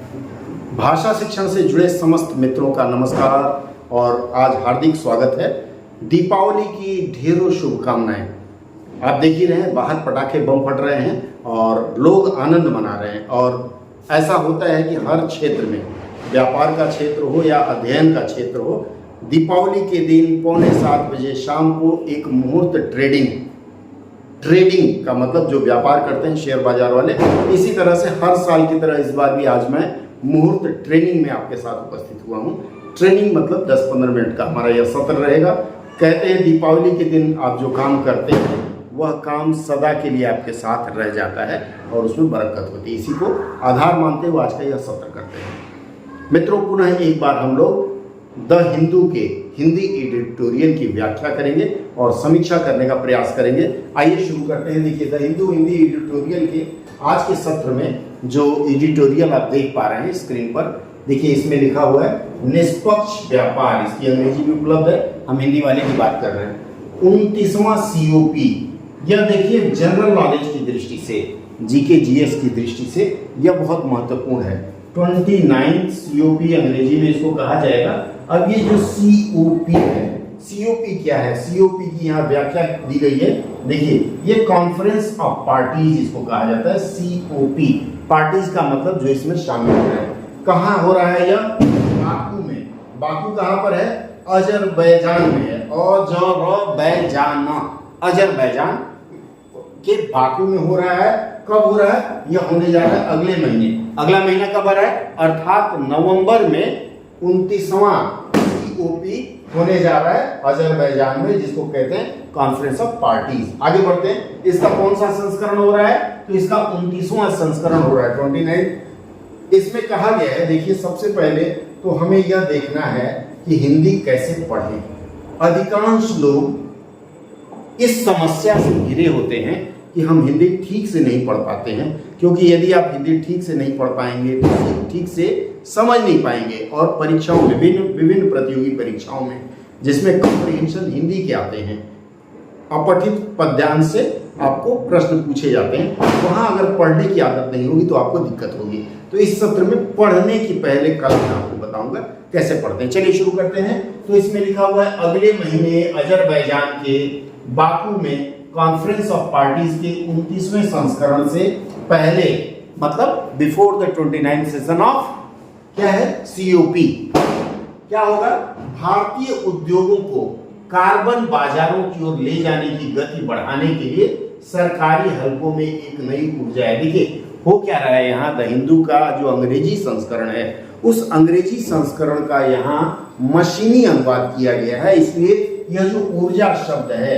भाषा शिक्षण से जुड़े समस्त मित्रों का नमस्कार और आज हार्दिक स्वागत है। दीपावली की ढेरों शुभकामनाएं। आप देख ही रहे हैं, बाहर पटाखे बम फट रहे हैं और लोग आनंद मना रहे हैं। और ऐसा होता है कि हर क्षेत्र में, व्यापार का क्षेत्र हो या अध्ययन का क्षेत्र हो, दीपावली के दिन 6:45 बजे शाम को एक मुहूर्त ट्रेडिंग का मतलब जो व्यापार करते हैं शेयर बाजार वाले, इसी तरह से हर साल की तरह इस बार भी आज मैं मुहूर्त ट्रेनिंग में आपके साथ उपस्थित हुआ हूँ। ट्रेनिंग मतलब 10-15 मिनट का हमारा यह सत्र रहेगा। कहते हैं दीपावली के दिन आप जो काम करते हैं वह काम सदा के लिए आपके साथ रह जाता है और उसमें बरकत होती है। इसी को आधार मानते हुए आज का यह सत्र करते हैं। मित्रों, पुनः एक बार हम लोग द हिंदू के हिंदी एडिटोरियल की व्याख्या करेंगे और समीक्षा करने का प्रयास करेंगे। आइए शुरू करते हैं। देखिए, द हिंदू हिंदी एडिटोरियल के आज के सत्र में जो एडिटोरियल आप देख पा रहे हैं स्क्रीन पर, देखिए इसमें लिखा हुआ है निष्पक्ष व्यापार। इसकी अंग्रेजी भी उपलब्ध है, हम हिंदी वाले की बात कर रहे हैं। 29वां COP, यह देखिए जनरल नॉलेज की दृष्टि से, जीके जीएस की दृष्टि से यह बहुत महत्वपूर्ण है। 29 COP अंग्रेजी में इसको कहा जाएगा। अब ये जो COP है, COP क्या है? COP की यहाँ व्याख्या दी गई है। देखिए, ये कॉन्फ्रेंस ऑफ पार्टीज इसको कहा जाता है। COP पार्टीज का मतलब जो इसमें शामिल हो रहा है। कहाँ हो रहा है यह? बाकू में। बाकू कहाँ पर है? अजरबैजान में है। अजरबैजान के बाकू में हो रहा है। कब हो रहा है? यह होने जा रहा है अगले महीने। अगला महीना कब आ रहा है? अर्थात नवंबर में 29वां COP होने जा रहा है अजरबैजान में, जिसको कहते हैं कॉन्फ्रेंस ऑफ पार्टीज। आगे बढ़ते हैं। इसका कौन सा संस्करण हो रहा है? तो इसका 29वां संस्करण हो रहा है, 29। इसमें कहा गया है, देखिए सबसे पहले तो हमें यह देखना है कि हिंदी कैसे पढ़ें। अधिकांश लोग इस समस्या से घिरे होते हैं कि हम हिंदी ठीक से नहीं पढ़ पाते हैं, क्योंकि यदि आप हिंदी ठीक से नहीं पढ़ पाएंगे तो ठीक से समझ नहीं पाएंगे। और परीक्षाओं में, विभिन्न प्रतियोगी परीक्षाओं में, जिसमें कॉम्प्रिहेंशन हिंदी के आते हैं, अपठित पद्यांश से आपको प्रश्न पूछे जाते हैं, वहां अगर पढ़ने की आदत नहीं होगी तो आपको दिक्कत होगी। तो इस सत्र में पढ़ने की पहले कल मैं आपको बताऊंगा कैसे पढ़ते हैं। चलिए शुरू करते हैं। तो इसमें लिखा हुआ है अगले महीने अजरबैजान के बाकू में कॉन्फ्रेंस ऑफ पार्टीज के 29वें संस्करण से पहले, मतलब before the 29th session of क्या है? COP। क्या होगा? भारतीय उद्योगों को कार्बन बाजारों की ओर ले जाने की गति बढ़ाने के लिए सरकारी हलकों में एक नई ऊर्जा है। देखिए हो क्या रहा है यहाँ, द हिंदू का जो अंग्रेजी संस्करण है, उस अंग्रेजी संस्करण का यहाँ मशीनी अनुवाद किया गया है। इसलिए यह जो ऊर्जा शब्द है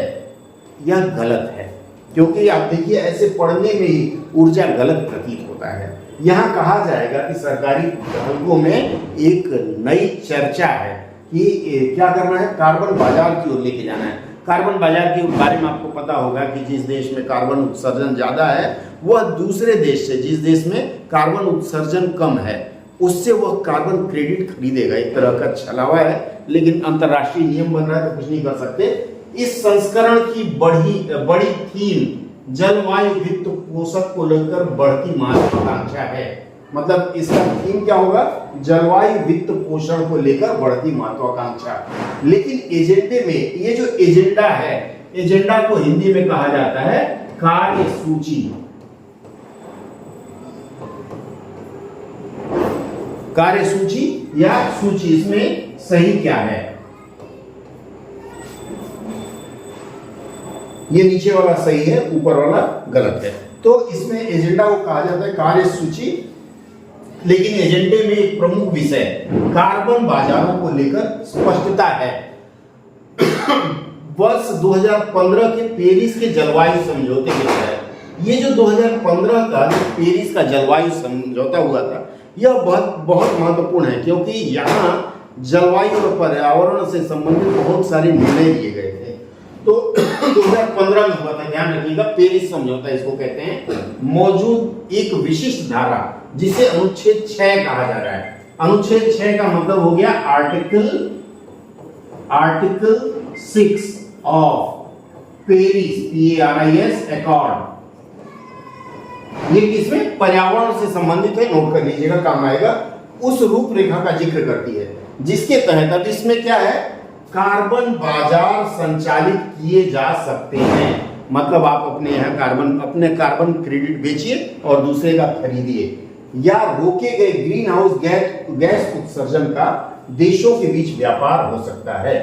यह गलत है, क्योंकि आप देखिए ऐसे पढ़ने में ही ऊर्जा गलत प्रतीत होता है। यहाँ कहा जाएगा कि सरकारी हलकों में एक नई चर्चा है कि क्या करना है? कार्बन बाजार की ओर लेके जाना है। कार्बन बाजार के बारे में आपको पता होगा कि जिस देश में कार्बन उत्सर्जन ज्यादा है वह दूसरे देश से, जिस देश में कार्बन उत्सर्जन कम है, उससे वह कार्बन क्रेडिट खरीदेगा। एक तरह का छलावा है, लेकिन अंतरराष्ट्रीय नियम बन रहा है तो कुछ नहीं कर सकते। इस संस्करण की बड़ी थीम जलवायु वित्त पोषक को लेकर बढ़ती महत्वाकांक्षा है। मतलब इसका थीम क्या होगा? जलवायु वित्त पोषण को लेकर बढ़ती महत्वाकांक्षा। लेकिन एजेंडे में ये जो एजेंडा है, एजेंडा को हिंदी में कहा जाता है कार्यसूची। कार्यसूची या सूची, इसमें सही क्या है? ये नीचे वाला सही है, ऊपर वाला गलत है। तो इसमें एजेंडा को कहा जाता है कार्यसूची, लेकिन एजेंडे में एक प्रमुख विषय कार्बन बाजारों को लेकर स्पष्टता है। वर्ष 2015 के पेरिस के जलवायु समझौते के तहत, ये जो 2015 का पेरिस का जलवायु समझौता हुआ था, यह बहुत महत्वपूर्ण है, क्योंकि यहाँ जलवायु और पर्यावरण से संबंधित बहुत सारे निर्णय लिए गए थे। तो 2015 में हुआ था, ध्यान रखिएगा, पेरिस समझौता इसको कहते हैं। मौजूद एक विशिष्ट धारा जिसे अनुच्छेद 6 कहा जा रहा है। अनुच्छेद 6 का मतलब हो गया article 6 of Paris, PARIS accord. ये किसमें? पर्यावरण से संबंधित है, नोट कर लीजिएगा, काम आएगा। उस रूपरेखा का जिक्र करती है जिसके तहत अब इसमें क्या है, कार्बन बाजार संचालित किए जा सकते हैं। मतलब आप अपने यहाँ अपने कार्बन क्रेडिट बेचिए और दूसरे का खरीदिए, या रोके गए ग्रीन हाउस गैस उत्सर्जन का देशों के बीच व्यापार हो सकता है।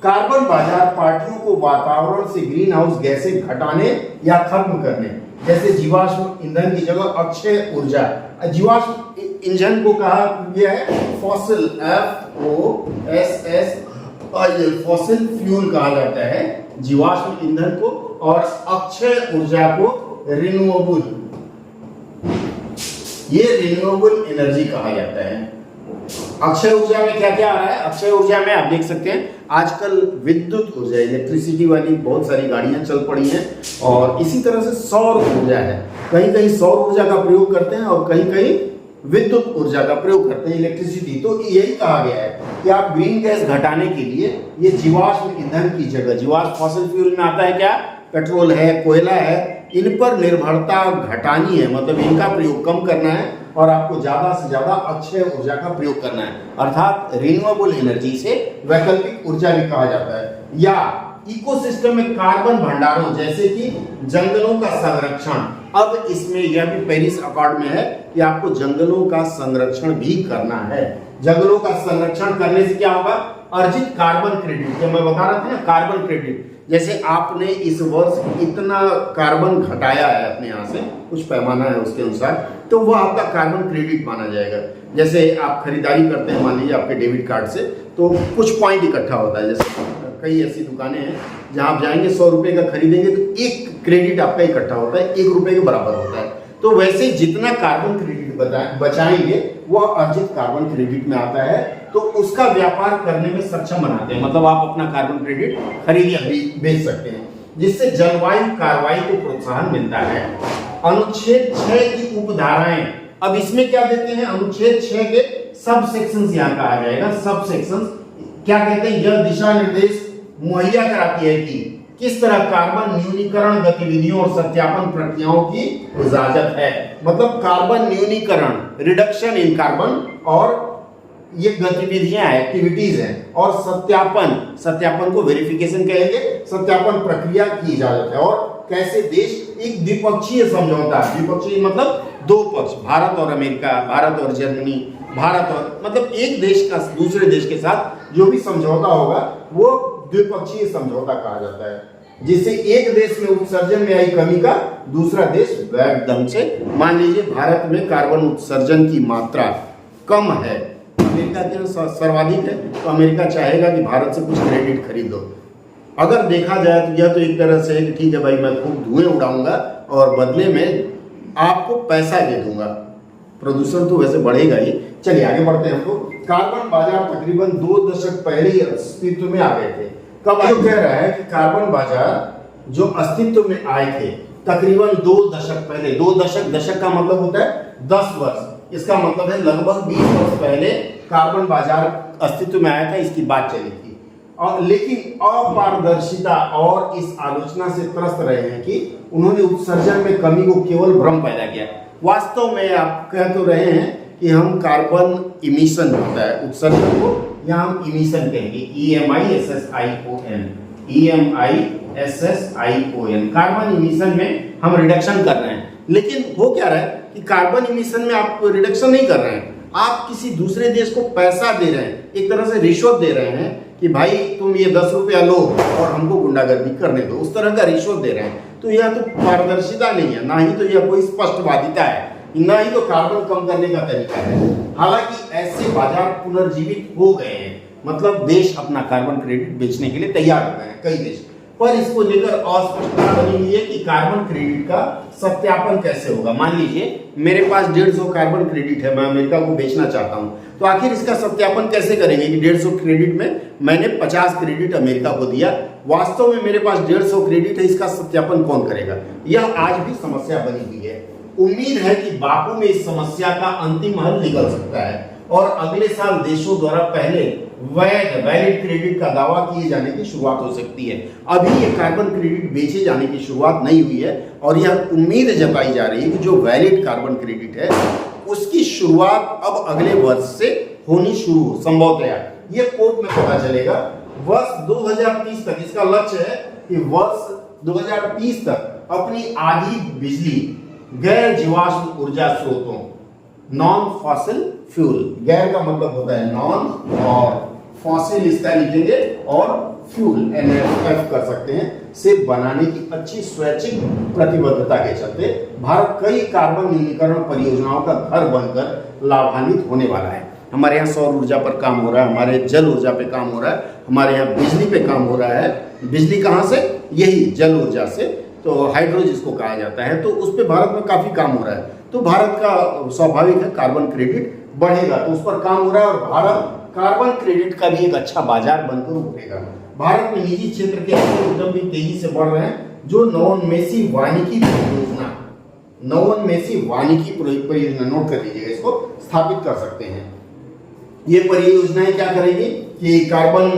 कार्बन बाजार पार्टियों को वातावरण से ग्रीन हाउस गैसें घटाने या खत्म करने, जैसे जीवाश्म ईंधन की जगह अक्षय ऊर्जा, जीवाश्म ईंधन को कहा गया है फॉसिल, FOSSIL, फॉसिल फ्यूल कहा जाता है जीवाश्म ईंधन को, और अक्षय ऊर्जा को रिन्यूएबल, ये रिन्यूएबल एनर्जी कहा जाता है। अक्षय ऊर्जा में क्या क्या आ रहा है? अक्षय ऊर्जा में आप देख सकते हैं आजकल विद्युत ऊर्जा, इलेक्ट्रिसिटी वाली बहुत सारी गाड़ियां चल पड़ी हैं, और इसी तरह से सौर ऊर्जा है। कहीं कहीं सौर ऊर्जा का प्रयोग करते हैं और कहीं कहीं विद्युत ऊर्जा का प्रयोग करते हैं, इलेक्ट्रिसिटी। तो यही कहा गया है कि आप ग्रीन गैस घटाने के लिए ये जीवाश्म ईंधन की जगह, जीवाश्म फॉसिल फ्यूल में आता है क्या, पेट्रोल है, कोयला है, इन पर निर्भरता घटानी है, मतलब इनका प्रयोग कम करना है और आपको ज्यादा से ज्यादा अक्षय ऊर्जा का प्रयोग करना है, अर्थात रिन्यूएबल एनर्जी से वैकल्पिक ऊर्जा भी कहा जाता है। या इकोसिस्टम में कार्बन भंडारों जैसे कि जंगलों का संरक्षण, अब इसमें यह भी पेरिस अकॉर्ड में है कि आपको जंगलों का संरक्षण भी करना है। जंगलों का संरक्षण करने से क्या होगा, अर्जित कार्बन क्रेडिट, जो मैं बता रहा था ना कार्बन क्रेडिट, जैसे आपने इस वर्ष इतना कार्बन घटाया है अपने यहाँ से, कुछ पैमाना है उसके अनुसार, तो वह आपका कार्बन क्रेडिट माना जाएगा। जैसे आप खरीदारी करते हैं, मान लीजिए आपके डेबिट कार्ड से, तो कुछ पॉइंट इकट्ठा होता है। जैसे कई ऐसी दुकानें हैं जहां आप जाएंगे 100 रुपए का खरीदेंगे तो 1 क्रेडिट आपका इकट्ठा होता है, 1 रुपए के बराबर होता है। तो वैसे जितना कार्बन क्रेडिट बचाएंगे वह अर्जित कार्बन क्रेडिट में आता है, तो उसका व्यापार करने में सक्षम बनाते हैं। मतलब आप अपना कार्बन क्रेडिट खरीद या बेच सकते हैं, जिससे जलवायु कार्रवाई को प्रोत्साहन मिलता है। अनुच्छेद 6 की उपधाराएं, अब इसमें क्या देते हैं, अनुच्छेद 6 के सब सेक्शंस यहाँ कहा जाएगा। सब सेक्शंस क्या कहते हैं, यह दिशा निर्देश मुहैया कराती है कि किस तरह कार्बन न्यूनीकरण गतिविधियों और सत्यापन प्रक्रियाओं की इजाजत है। मतलब कार्बन न्यूनीकरण, रिडक्शन इन कार्बन, और ये गतिविधियां एक्टिविटीज हैं, और सत्यापन को वेरिफिकेशन कहेंगे, सत्यापन प्रक्रिया की इजाजत है। और कैसे देश एक द्विपक्षीय समझौता, द्विपक्षीय मतलब दो पक्ष, भारत और अमेरिका, भारत और जर्मनी, भारत और मतलब एक देश का दूसरे देश के साथ जो भी समझौता होगा वो द्विपक्षीय समझौता कहा जाता है, जिससे एक देश में उत्सर्जन में आई कमी का दूसरा देश एकदम से, मान लीजिए भारत में कार्बन उत्सर्जन की मात्रा कम है, अमेरिका के सर्वाधिक है, तो अमेरिका चाहेगा कि भारत से कुछ क्रेडिट खरीदो। अगर देखा जाए तो यह तो एक तरह से है कि ठीक है भाई, मैं खूब धुएं उड़ाऊंगा और बदले में आपको पैसा दे दूंगा, प्रदूषण तो वैसे बढ़ेगा ही। चलिए आगे बढ़ते हैं। हमको कार्बन बाजार तकरीबन 2 दशक पहले ही अस्तित्व में आ गए थे। कब जो कह रहा है कि कार्बन बाजार जो अस्तित्व में आए थे तकरीबन 2 दशक पहले, 2 दशक का मतलब होता है 10 वर्ष, इसका मतलब है लगभग 20 वर्ष पहले कार्बन बाजार अस्तित्व में आया था, इसकी बात चली थी। और लेकिन अपारदर्शिता और इस आलोचना से त्रस्त रहे हैं कि उन्होंने उत्सर्जन में कमी को केवल भ्रम पैदा किया। वास्तव में आप कह तो रहे हैं कि हम कार्बन इमिशन होता है, उत्सर्जन को यहाँ हम इमिशन कहेंगे, EMISSION, कार्बन इमिशन में हम रिडक्शन कर रहे हैं। लेकिन हो क्या रहा है कि कार्बन इमिशन में आप रिडक्शन नहीं कर रहे हैं, आप किसी दूसरे देश को पैसा दे रहे हैं, एक तरह से रिश्वत दे रहे हैं कि भाई तुम ये 10 रुपया लो और हमको गुंडागर्दी करने दो, उस तरह का रिश्वत दे रहे हैं। तो यह तो पारदर्शिता नहीं है, ना ही तो यह कोई स्पष्टवादिता है, ना ही तो कार्बन कम करने का तरीका है। हालांकि ऐसे बाजार पुनर्जीवित हो गए हैं, मतलब देश अपना कार्बन क्रेडिट बेचने के लिए तैयार हो गए हैं कई देश, पर इसको लेकर अस्पष्टता बनी हुई है कि कार्बन क्रेडिट का सत्यापन कैसे होगा। मान लीजिए मेरे पास 150 कार्बन क्रेडिट है, मैं अमेरिका को बेचना चाहता हूं, तो आखिर इसका सत्यापन कैसे करेंगे कि 150 क्रेडिट में मैंने 50 क्रेडिट अमेरिका को दिया, वास्तव में मेरे पास 150 क्रेडिट है, इसका सत्यापन कौन करेगा? यह आज भी समस्या बनी हुई है। उम्मीद है कि बाकू में इस समस्या का अंतिम हल निकल सकता है। और अगले साल देशों द्वारा पहले वैलिड क्रेडिट का दावा किए जाने की शुरुआत हो सकती है। अभी ये कार्बन क्रेडिट बेचे जाने की शुरुआत नहीं हुई है और यह उम्मीद जताई जा रही है कि जो वैलिड कार्बन क्रेडिट है उसकी शुरुआत अब अगले वर्ष से होनी शुरू हो संभवतः। ये कोर्ट में पता चलेगा। वर्ष 2030 तक इसका लक्ष्य है कि वर्ष 2030 तक अपनी आधी बिजली गैर जीवाश्म ऊर्जा स्रोतों, नॉन फॉसिल फ्यूल, गैर का मतलब होता है नॉन और फॉसिल इसका लिखेंगे और फ्यूल NF कर सकते हैं, से बनाने की अच्छी स्वैच्छिक प्रतिबद्धता के चलते भारत कई कार्बन न्यूनीकरण परियोजनाओं का घर बनकर लाभान्वित होने वाला है। हमारे यहाँ सौर ऊर्जा पर काम हो रहा है, हमारे जल ऊर्जा पे काम हो रहा है, हमारे यहाँ बिजली पे काम हो रहा है। बिजली कहाँ से? यही जल ऊर्जा से, तो हाइड्रो जिसको कहा जाता है, तो उस पर भारत में काफी काम हो रहा है। तो भारत का स्वाभाविक है कार्बन क्रेडिट बढ़ेगा, तो उस पर काम हो रहा है और भारत कार्बन क्रेडिट का भी एक अच्छा बाजार बनकर उभरेगा। भारत में निजी क्षेत्र के ऐसे उद्यम भी तेजी से बढ़ रहे हैं जो नवोन्मेषी वानिकी परियोजना, नोट कर लीजिएगा, इसको स्थापित कर सकते हैं। ये परियोजनाएं क्या करेंगी कि कार्बन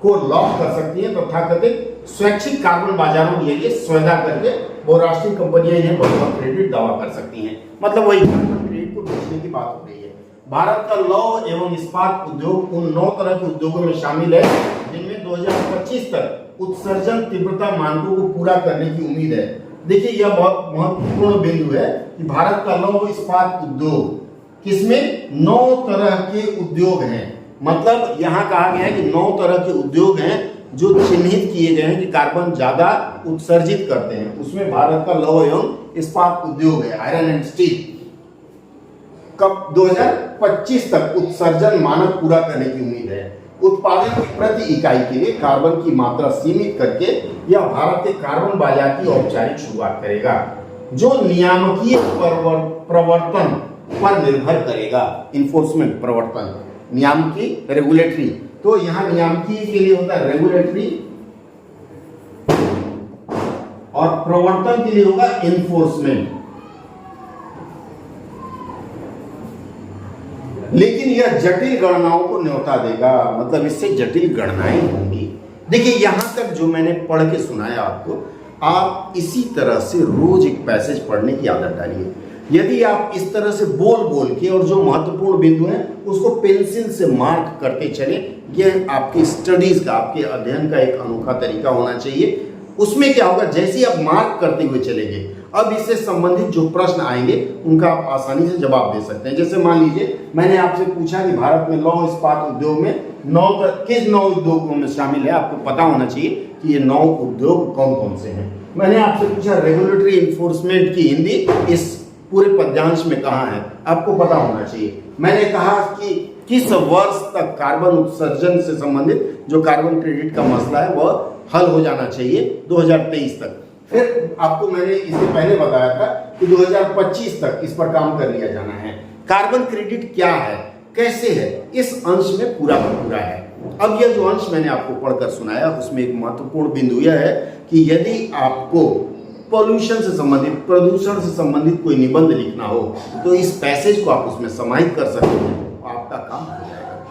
को लॉक कर सकती हैं तथाकथित स्वैच्छिक कार्बन बाजारों के लिए सौदा करके बहुराष्ट्रीय कंपनियां इन्हें बहुत क्रेडिट दावा कर सकती हैं। मतलब वही कार्बन क्रेडिट को बेचने की बात हो रही है। भारत का लौह एवं इस्पात उद्योग उन 9 तरह के उद्योगों में शामिल है जिनमें 2025 तक उत्सर्जन तीव्रता मानकों को पूरा करने की उम्मीद है। देखिए यह बहुत महत्वपूर्ण बिंदु है कि भारत का लौह इस्पात उद्योग किसमें 9 तरह के उद्योग हैं। मतलब यहाँ कहा गया है कि 9 तरह के उद्योग हैं जो चिन्हित किए गए हैं कि कार्बन ज्यादा उत्सर्जित करते हैं। उसमें भारत का लौह एवं इस्पात उद्योग है, आयरन एंड स्टील। कब? 2025 तक उत्सर्जन मानक पूरा करने की उम्मीद है। उत्पादन की प्रति इकाई के लिए कार्बन की मात्रा सीमित करके यह भारत के कार्बन बाजार की औपचारिक शुरुआत करेगा जो नियामकीय प्रवर्तन पर निर्भर करेगा। इन्फोर्समेंट प्रवर्तन, नियामकीय रेगुलेटरी, तो यहां नियामकीय के लिए होता है रेगुलेटरी और प्रवर्तन के लिए होगा इन्फोर्समेंट। लेकिन यह जटिल गणनाओं को न्योता देगा, मतलब इससे जटिल गणनाएं होंगी। देखिए यहां तक जो मैंने पढ़ के सुनाया आपको, आप इसी तरह से रोज एक पैसेज पढ़ने की आदत डालिए। यदि आप इस तरह से बोल बोल के और जो महत्वपूर्ण बिंदु हैं उसको पेंसिल से मार्क करते चले, यह आपकी स्टडीज का, आपके अध्ययन का एक अनोखा तरीका होना चाहिए। उसमें क्या होगा, जैसे ही आप मार्क करते हुए चलेंगे, अब इससे संबंधित जो प्रश्न आएंगे उनका आप आसानी से जवाब दे सकते हैं। जैसे मान लीजिए मैंने आपसे पूछा कि भारत में लौह इस्पात उद्योग में किस 9 उद्योगों में शामिल है। आपको पता होना चाहिए कि ये 9 उद्योग कौन कौन से हैं। मैंने आपसे पूछा रेगुलेटरी इन्फोर्समेंट की हिंदी इस पूरे पद्यांश में कहाँ है, आपको पता होना चाहिए। मैंने कहा कि किस वर्ष तक कार्बन उत्सर्जन से संबंधित जो कार्बन क्रेडिट का मसला है वह हल हो जाना चाहिए, 2023 तक। फिर आपको मैंने इससे पहले बताया था कि 2025 तक इस पर काम कर लिया जाना है। कार्बन क्रेडिट क्या है, कैसे है, इस अंश में पूरा का पूरा है। अब यह जो अंश मैंने आपको पढ़कर सुनाया उसमें एक महत्वपूर्ण बिंदु यह है कि यदि आपको पॉल्यूशन से संबंधित, प्रदूषण से संबंधित कोई निबंध लिखना हो तो इस पैसेज को आप उसमें समाहित कर सकते हैं, आपका काम हो जाएगा।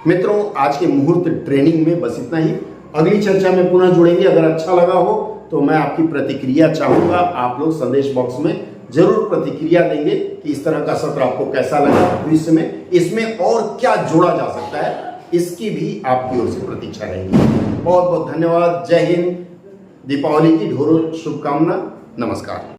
मित्रों, आज के मुहूर्त ट्रेनिंग में बस इतना ही। अगली चर्चा में पुनः जुड़ेंगे। अगर अच्छा लगा हो तो मैं आपकी प्रतिक्रिया चाहूंगा। आप लोग संदेश बॉक्स में जरूर प्रतिक्रिया देंगे कि इस तरह का सत्र आपको कैसा लगा, भविष्य में इसमें और क्या जोड़ा जा सकता है, इसकी भी आपकी ओर से प्रतीक्षा रहेगी। बहुत बहुत धन्यवाद। जय हिंद। दीपावली की ढेरों शुभकामना। नमस्कार।